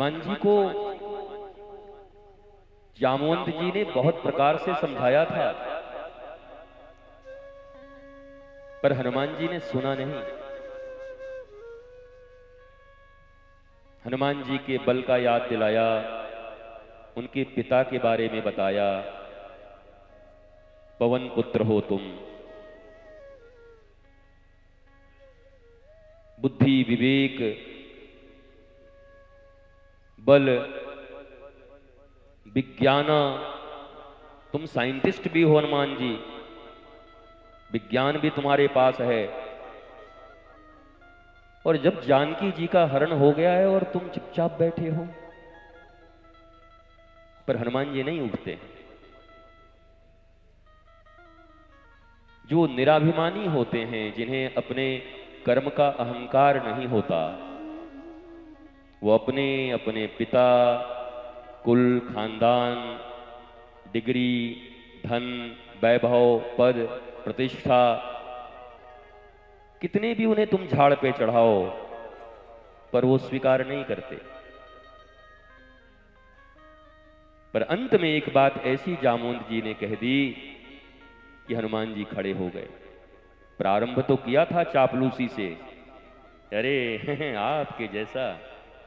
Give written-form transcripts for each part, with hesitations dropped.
हनुमान जी को जामवंत जी ने बहुत प्रकार से समझाया था, पर हनुमान जी ने सुना नहीं। हनुमान जी के बल का याद दिलाया, उनके पिता के बारे में बताया, पवन पुत्र हो तुम, बुद्धि विवेक बल विज्ञान, तुम साइंटिस्ट भी हो हनुमान जी, विज्ञान भी तुम्हारे पास है। और जब जानकी जी का हरण हो गया है और तुम चुपचाप बैठे हो। पर हनुमान जी नहीं उठते। जो निराभिमानी होते हैं, जिन्हें अपने कर्म का अहंकार नहीं होता, वो अपने अपने पिता, कुल, खानदान, डिग्री, धन, वैभव, पद, प्रतिष्ठा, कितने भी उन्हें तुम झाड़ पे चढ़ाओ, पर वो स्वीकार नहीं करते। पर अंत में एक बात ऐसी जामवंत जी ने कह दी कि हनुमान जी खड़े हो गए। प्रारंभ तो किया था चापलूसी से, अरे आपके जैसा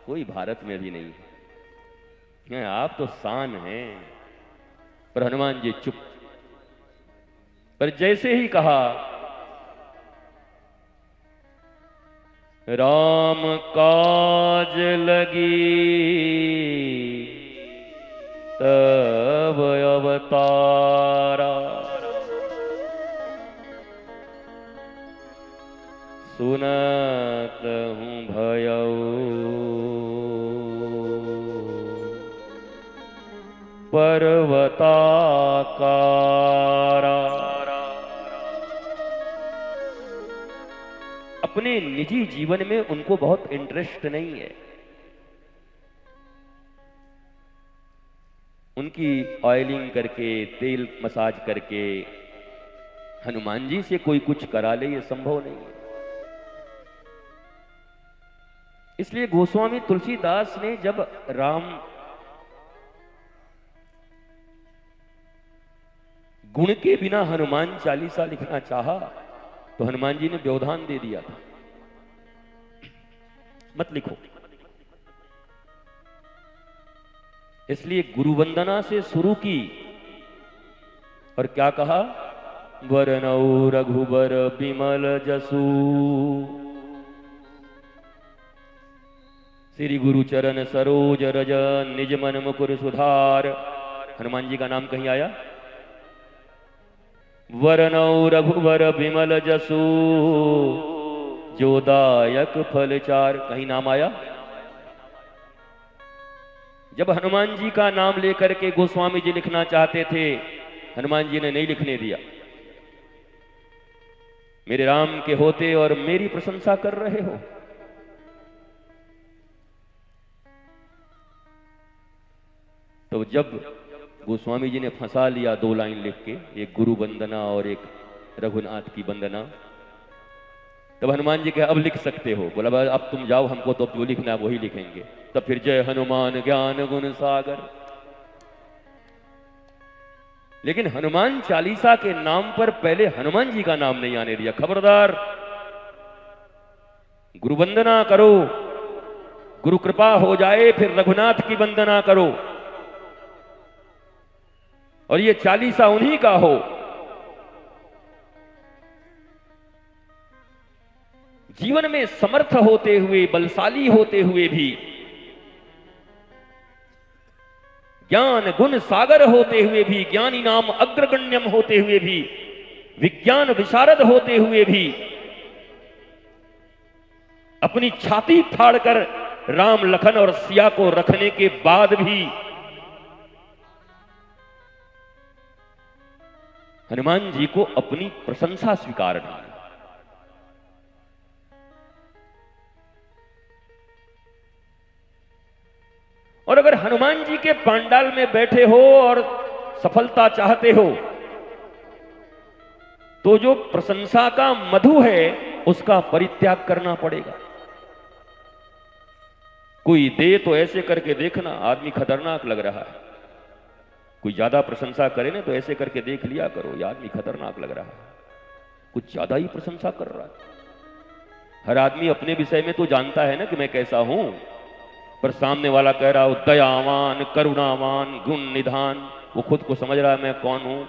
कोई भारत में भी नहीं है, आप तो शान हैं। पर हनुमान जी चुप। पर जैसे ही कहा राम काज लगी, तब अवतारा, सुनत हूँ भयऊ, पर्वताकारा। अपने निजी जीवन में उनको बहुत इंटरेस्ट नहीं है। उनकी ऑयलिंग करके, तेल मसाज करके हनुमान जी से कोई कुछ करा ले, ये संभव नहीं है। इसलिए गोस्वामी तुलसीदास ने जब राम गुण के बिना हनुमान चालीसा लिखना चाहा, तो हनुमान जी ने व्यवधान दे दिया था, मत लिखो। इसलिए गुरु वंदना से शुरू की और क्या कहा, वरनौ रघुबर बिमल जसु, श्री गुरु चरण सरोज रज, निज मन मुकुर सुधार। हनुमान जी का नाम कहीं आया? वरनौ रघुबर बिमल जसु, जो दायक फल चार, कहीं नाम आया? जब हनुमान जी का नाम लेकर के गोस्वामी जी लिखना चाहते थे, हनुमान जी ने नहीं लिखने दिया। मेरे राम के होते और मेरी प्रशंसा कर रहे हो। तो जब गोस्वामी जी ने फंसा लिया 2 लाइन लिख के, एक गुरु वंदना और एक रघुनाथ की वंदना, तब हनुमान जी कहे अब लिख सकते हो। बोला अब तुम जाओ, हमको तो जो लिखना है वही लिखेंगे। तब फिर जय हनुमान ज्ञान गुण सागर। लेकिन हनुमान चालीसा के नाम पर पहले हनुमान जी का नाम नहीं आने दिया। खबरदार, गुरु वंदना करो, गुरु कृपा हो जाए फिर रघुनाथ की वंदना करो, और ये चालीसा उन्हीं का हो। जीवन में समर्थ होते हुए, बलशाली होते हुए भी, ज्ञान गुण सागर होते हुए भी, ज्ञानी नाम अग्रगण्यम होते हुए भी, विज्ञान विशारद होते हुए भी, अपनी छाती फाड़कर राम लखन और सिया को रखने के बाद भी हनुमान जी को अपनी प्रशंसा स्वीकार नहीं। और अगर हनुमान जी के पांडाल में बैठे हो और सफलता चाहते हो, तो जो प्रशंसा का मधु है उसका परित्याग करना पड़ेगा। कोई दे तो ऐसे करके देखना, आदमी खतरनाक लग रहा है। कोई ज्यादा प्रशंसा करे ना तो ऐसे करके देख लिया करो, ये आदमी खतरनाक लग रहा है, कुछ ज्यादा ही प्रशंसा कर रहा है। हर आदमी अपने विषय में तो जानता है ना कि मैं कैसा हूं, पर सामने वाला कह रहा हो दयावान, करुणावान, गुण निधान, वो खुद को समझ रहा है मैं कौन हूं,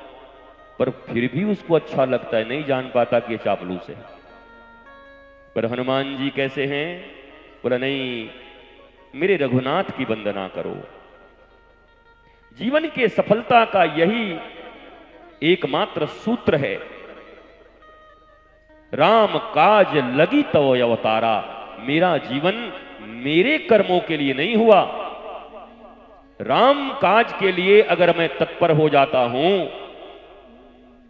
पर फिर भी उसको अच्छा लगता है, नहीं जान पाता कि ये चापलूस है। पर हनुमान जी कैसे हैं? बोला नहीं, मेरे रघुनाथ की वंदना करो। जीवन के सफलता का यही एकमात्र सूत्र है, राम काज लगी तव अवतारा। मेरा जीवन मेरे कर्मों के लिए नहीं हुआ, राम काज के लिए अगर मैं तत्पर हो जाता हूं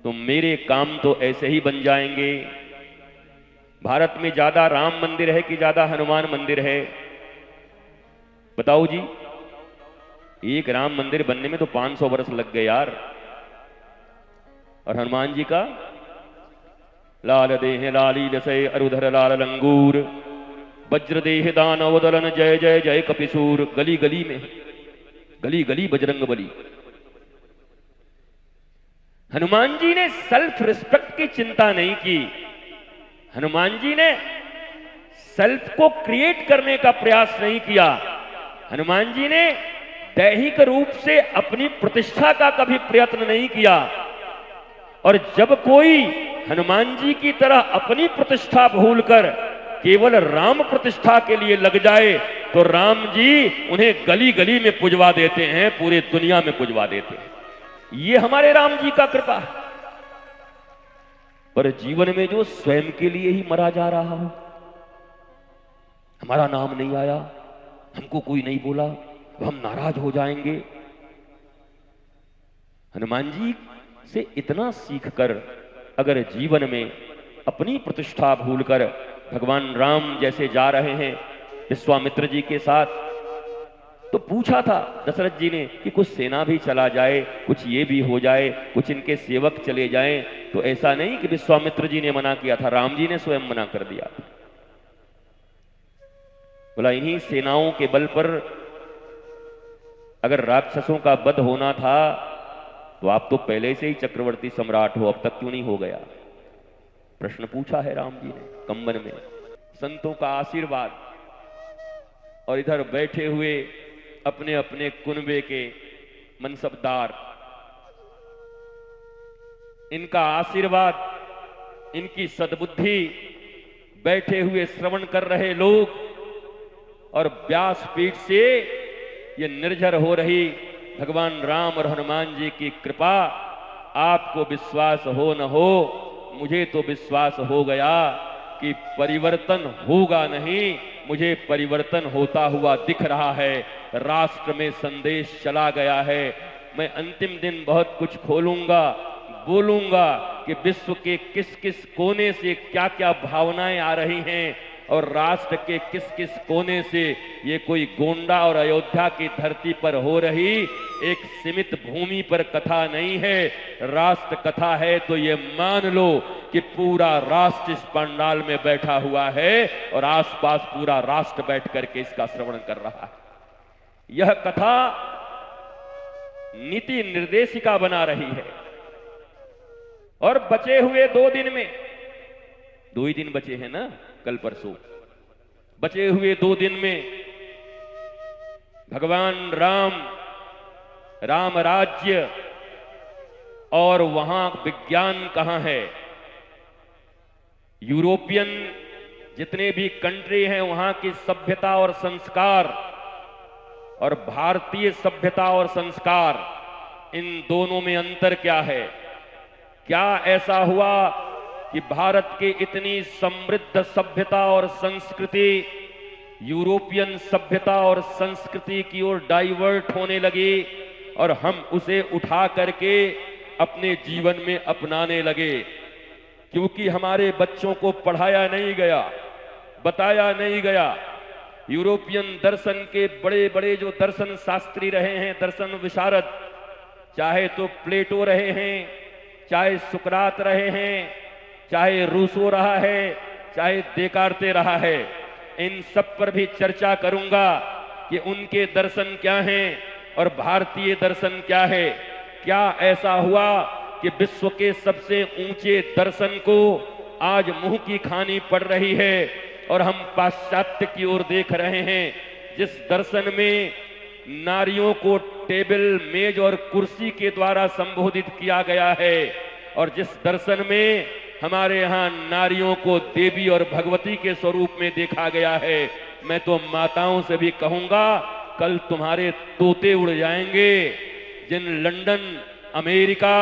तो मेरे काम तो ऐसे ही बन जाएंगे। भारत में ज्यादा राम मंदिर है कि ज्यादा हनुमान मंदिर है? बताओ जी। एक राम मंदिर बनने में तो 500 वर्ष लग गए यार, और हनुमान जी का लाल देह लाली लसय अरुधर लाल लंगूर, वज्र देह दानव दलन जय जय जय कपिसूर। गली गली में, गली गली बजरंग बली। हनुमान जी ने सेल्फ रिस्पेक्ट की चिंता नहीं की, हनुमान जी ने सेल्फ को क्रिएट करने का प्रयास नहीं किया, हनुमान जी ने दैहिक रूप से अपनी प्रतिष्ठा का कभी प्रयत्न नहीं किया। और जब कोई हनुमान जी की तरह अपनी प्रतिष्ठा भूलकर केवल राम प्रतिष्ठा के लिए लग जाए तो राम जी उन्हें गली गली में पुजवा देते हैं, पूरे दुनिया में पुजवा देते हैं। ये हमारे राम जी का कृपा है। पर जीवन में जो स्वयं के लिए ही मरा जा रहा हो, हमारा नाम नहीं आया, हमको कोई नहीं बोला, हम नाराज हो जाएंगे। हनुमान जी से इतना सीखकर अगर जीवन में अपनी प्रतिष्ठा भूलकर भगवान राम जैसे जा रहे हैं विश्वामित्र जी के साथ, तो पूछा था दशरथ जी ने कि कुछ सेना भी चला जाए, कुछ ये भी हो जाए, कुछ इनके सेवक चले जाएं, तो ऐसा नहीं कि विश्वामित्र जी ने मना किया था, राम जी ने स्वयं मना कर दिया था। बोला इन्हीं सेनाओं के बल पर अगर राक्षसों का वध होना था तो आप तो पहले से ही चक्रवर्ती सम्राट हो, अब तक क्यों नहीं हो गया? प्रश्न पूछा है राम जी ने कंबन में। संतों का आशीर्वाद और इधर बैठे हुए अपने अपने कुनबे के मनसबदार, इनका आशीर्वाद, इनकी सद्बुद्धि, बैठे हुए श्रवण कर रहे लोग, और व्यासपीठ से ये निर्झर हो रही भगवान राम और हनुमान जी की कृपा। आपको विश्वास हो न हो, मुझे तो विश्वास हो गया कि परिवर्तन होगा नहीं, मुझे परिवर्तन होता हुआ दिख रहा है। राष्ट्र में संदेश चला गया है। मैं अंतिम दिन बहुत कुछ खोलूंगा, बोलूंगा कि विश्व के किस किस कोने से क्या क्या भावनाएं आ रही हैं, और राष्ट्र के किस किस कोने से ये कोई गोंडा और अयोध्या की धरती पर हो रही एक सीमित भूमि पर कथा नहीं है, राष्ट्र कथा है। तो ये मान लो कि पूरा राष्ट्र इस पंडाल में बैठा हुआ है और आसपास पूरा राष्ट्र बैठ करके इसका श्रवण कर रहा है। यह कथा नीति निर्देशिका बना रही है। और बचे हुए 2 दिन में, 2 ही दिन बचे हैं ना, कल परसों, बचे हुए 2 दिन में भगवान राम, राम राज्य और वहां विज्ञान कहां है। यूरोपियन जितने भी कंट्री हैं वहां की सभ्यता और संस्कार और भारतीय सभ्यता और संस्कार, इन दोनों में अंतर क्या है? क्या ऐसा हुआ कि भारत की इतनी समृद्ध सभ्यता और संस्कृति यूरोपियन सभ्यता और संस्कृति की ओर डाइवर्ट होने लगी और हम उसे उठा करके अपने जीवन में अपनाने लगे? क्योंकि हमारे बच्चों को पढ़ाया नहीं गया, बताया नहीं गया। यूरोपियन दर्शन के बड़े बड़े जो दर्शन शास्त्री रहे हैं, दर्शन विशारद, चाहे तो प्लेटो रहे हैं, चाहे सुकरात रहे हैं, चाहे रूसो रहा है, चाहे देकार्ते रहा है, इन सब पर भी चर्चा करूंगा। कि उनके दर्शन क्या हैं और भारतीय दर्शन क्या है। क्या ऐसा हुआ कि विश्व के सबसे ऊंचे दर्शन को आज मुंह की खानी पड़ रही है और हम पाश्चात्य की ओर देख रहे हैं, जिस दर्शन में नारियों को टेबल, मेज और कुर्सी के द्वारा संबोधित किया गया है, और जिस दर्शन में हमारे यहाँ नारियों को देवी और भगवती के स्वरूप में देखा गया है। मैं तो माताओं से भी कहूंगा, कल तुम्हारे तोते उड़ जाएंगे। जिन लंदन, अमेरिका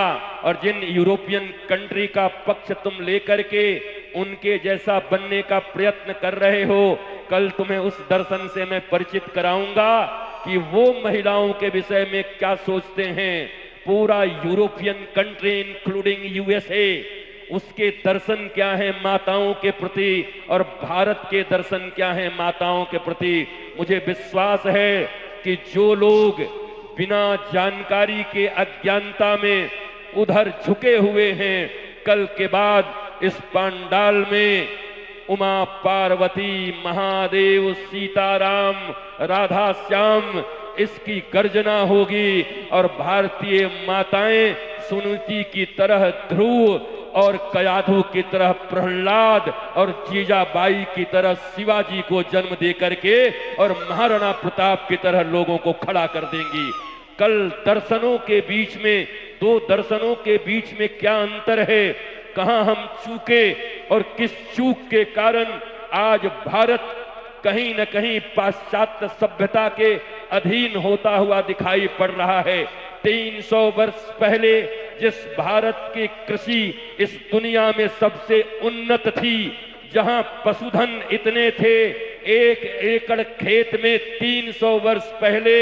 और जिन यूरोपियन कंट्री का पक्ष तुम लेकर के उनके जैसा बनने का प्रयत्न कर रहे हो, कल तुम्हें उस दर्शन से मैं परिचित कराऊंगा कि वो महिलाओं के विषय में क्या सोचते हैं। पूरा यूरोपियन कंट्री इंक्लूडिंग यूएसए, उसके दर्शन क्या है माताओं के प्रति और भारत के दर्शन क्या है माताओं के प्रति। मुझे विश्वास है कि जो लोग बिना जानकारी के अज्ञानता में उधर झुके हुए हैं, कल के बाद इस पंडाल में उमा पार्वती, महादेव, सीताराम, राधा श्याम इसकी गर्जना होगी और भारतीय माताएं सुनीति की तरह ध्रुव और कयाधु की तरह प्रहलाद और जीजाबाई की तरह शिवाजी को जन्म दे करके और महाराणा प्रताप की तरह लोगों को खड़ा कर देंगी। कल दर्शनों के बीच में, दो दर्शनों के बीच में क्या अंतर है, कहां हम चूके और किस चूक के कारण आज भारत कहीं न कहीं पाश्चात्य सभ्यता के अधीन होता हुआ दिखाई पड़ रहा है। 300 वर्ष पहले जिस भारत की कृषि इस दुनिया में सबसे उन्नत थी, जहां पशुधन इतने थे, 1 एकड़ खेत में 300 वर्ष पहले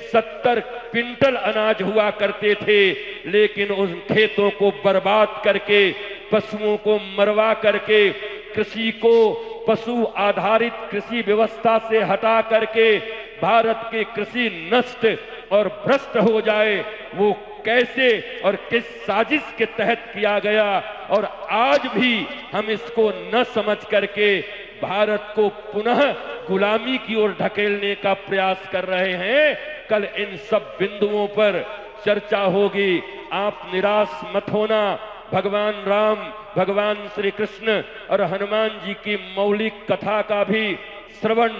70 क्विंटल अनाज हुआ करते थे, लेकिन उन खेतों को बर्बाद करके, पशुओं को मरवा करके, कृषि को पशु आधारित कृषि व्यवस्था से हटा करके भारत की कृषि नष्ट और भ्रष्ट हो जाए, वो कैसे और किस साजिश के तहत किया गया। और आज भी हम इसको न समझ करके भारत को पुनः गुलामी की ओर ढकेलने का प्रयास कर रहे हैं। कल इन सब बिंदुओं पर चर्चा होगी। आप निराश मत होना। भगवान राम, भगवान श्री कृष्ण और हनुमान जी की मौलिक कथा का भी श्रवण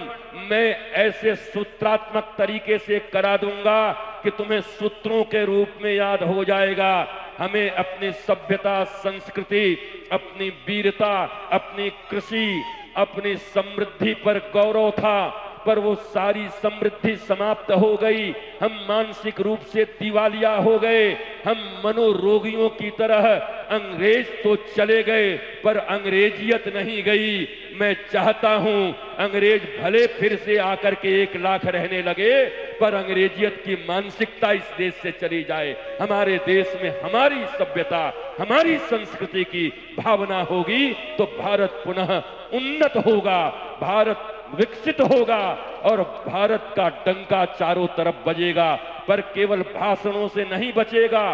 मैं ऐसे सूत्रात्मक तरीके से करा दूंगा कि तुम्हें सूत्रों के रूप में याद हो जाएगा। हमें अपनी सभ्यता, संस्कृति, अपनी वीरता, अपनी कृषि, अपनी समृद्धि पर गौरव था, पर वो सारी समृद्धि समाप्त हो गई। हम मानसिक रूप से दिवालिया हो गए। हम मनोरोगियों की तरह, अंग्रेज तो चले गए पर अंग्रेजियत नहीं गई। मैं चाहता हूं अंग्रेज भले फिर से आकर के 1 लाख रहने लगे, पर अंग्रेजियत की मानसिकता इस देश से चली जाए। हमारे देश में हमारी सभ्यता, हमारी संस्कृति की भावना होगी तो भारत पुनः उन्नत होगा, भारत विकसित होगा और भारत का डंका चारों तरफ बजेगा। पर केवल भाषणों से नहीं बचेगा।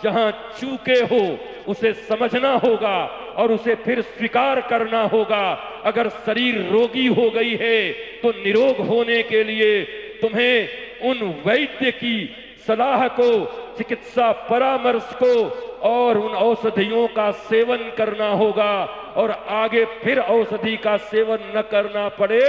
जहां चूके हो उसे समझना होगा और उसे फिर स्वीकार करना होगा। अगर शरीर रोगी हो गई है तो निरोग होने के लिए तुम्हें उन वैद्य की सलाह को, चिकित्सा परामर्श को और उन औषधियों का सेवन करना होगा और आगे फिर औषधि का सेवन न करना पड़े।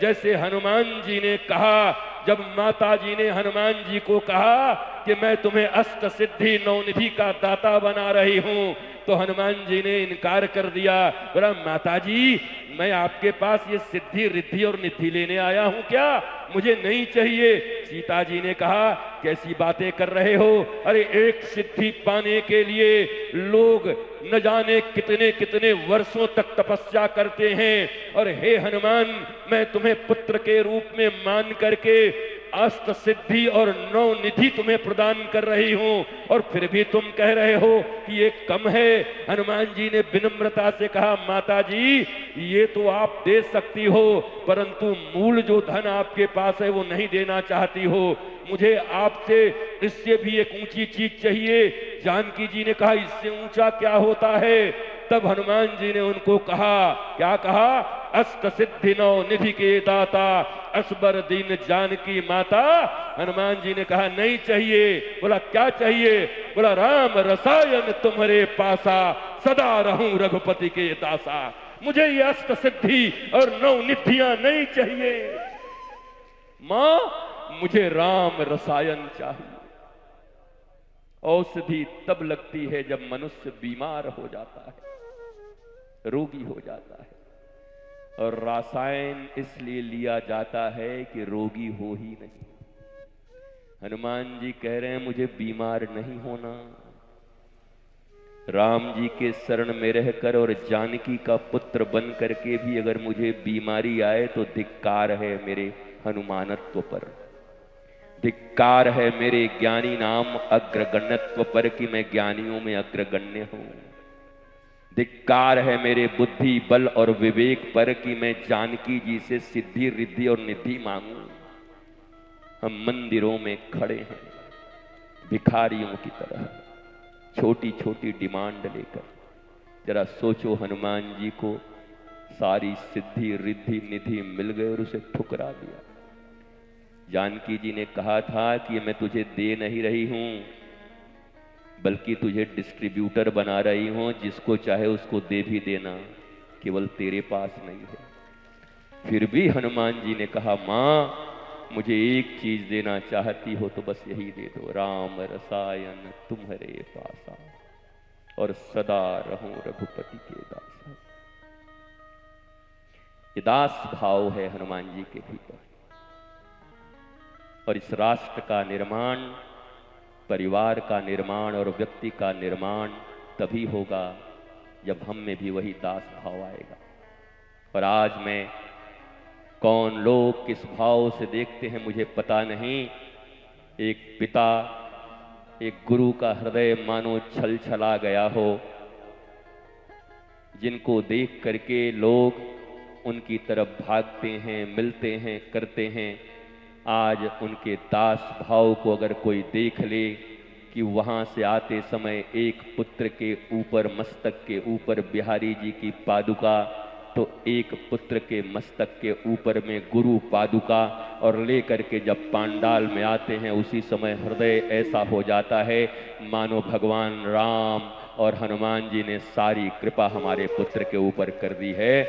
जैसे हनुमान जी ने कहा, जब माता जी ने हनुमान जी को कहा कि मैं तुम्हें अष्ट सिद्धि नवनिधि का दाता बना रही हूं, तो हनुमान जी ने इनकार कर दिया। बोला, माता जी मैं आपके पास ये सिद्धि, रिद्धि और निधि लेने आया हूं क्या? मुझे नहीं चाहिए। सीता जी ने कहा, कैसी बातें कर रहे हो? अरे एक सिद्धि पाने के लिए लोग न जाने कितने कितने वर्षों तक तपस्या करते हैं, और हे हनुमान मैं तुम्हें पुत्र के रूप में मान करके अष्ट सिद्धि और 9 निधि तुम्हें प्रदान कर रही हूं, और फिर भी तुम कह रहे हो कि ये कम है। हनुमान जी ने विनम्रता से कहा, माता जी ये तो आप दे सकती हो, परंतु मूल जो धन आपके पास है वो नहीं देना चाहती हो। मुझे आपसे इससे भी एक ऊंची चीज चाहिए। जानकी जी ने कहा, इससे ऊंचा क्या होता है? तब हनुमान जी ने उनको कहा, क्या कहा अष्ट सिद्धि नौ निधि के दाता, असबर दीन जानकी माता। हनुमान जी ने कहा नहीं चाहिए। बोला क्या चाहिए? बोला राम रसायन तुम्हारे पासा, सदा रहूं रघुपति के दासा। मुझे ये अष्ट सिद्धि और नौ निधियां नहीं चाहिए मां, मुझे राम रसायन चाहिए। औषधि तब लगती है जब मनुष्य बीमार हो जाता है, रोगी हो जाता है, और रसायन इसलिए लिया जाता है कि रोगी हो ही नहीं। हनुमान जी कह रहे हैं मुझे बीमार नहीं होना। राम जी के शरण में रहकर और जानकी का पुत्र बन करके भी अगर मुझे बीमारी आए तो धिक्कार है मेरे हनुमानत्व पर, धिक्कार है मेरे ज्ञानी नाम अग्रगण्यत्व पर कि मैं ज्ञानियों में अग्रगण्य हूं, धिक्कार है मेरे बुद्धि बल और विवेक पर कि मैं जानकी जी से सिद्धि रिद्धि और निधि मांगू। हम मंदिरों में खड़े हैं भिखारियों की तरह, छोटी छोटी डिमांड लेकर। जरा सोचो, हनुमान जी को सारी सिद्धि रिद्धि निधि मिल गए और उसे ठुकरा दिया। जानकी जी ने कहा था कि मैं तुझे दे नहीं रही हूं, बल्कि तुझे डिस्ट्रीब्यूटर बना रही हूं, जिसको चाहे उसको दे भी देना, केवल तेरे पास नहीं है। फिर भी हनुमान जी ने कहा मां, मुझे एक चीज देना चाहती हो तो बस यही दे दो, राम रसायन तुम्हारे पासा, और सदा रहूं रघुपति के दासा। ये दास भाव है हनुमान जी के भीतर। और इस राष्ट्र का निर्माण, परिवार का निर्माण और व्यक्ति का निर्माण तभी होगा जब हम में भी वही दास भाव आएगा। और आज मैं कौन लोग किस भाव से देखते हैं मुझे पता नहीं। एक पिता, एक गुरु का हृदय मानो छल छला गया हो, जिनको देख करके लोग उनकी तरफ भागते हैं, मिलते हैं, करते हैं। आज उनके दास भाव को अगर कोई देख ले कि वहां से आते समय एक पुत्र के ऊपर, मस्तक के ऊपर बिहारी जी की पादुका, तो एक पुत्र के मस्तक के ऊपर में गुरु पादुका, और लेकर के जब पांडाल में आते हैं उसी समय हृदय ऐसा हो जाता है मानो भगवान राम और हनुमान जी ने सारी कृपा हमारे पुत्र के ऊपर कर दी है।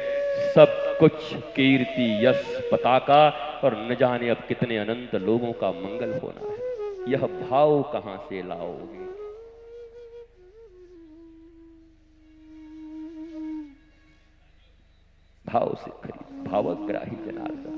सब कुछ कीर्ति यश पताका, और न जाने अब कितने अनंत लोगों का मंगल होना है। यह भाव कहां से लाओगे? भाव से खरीद, भावग्राही जनार्दन।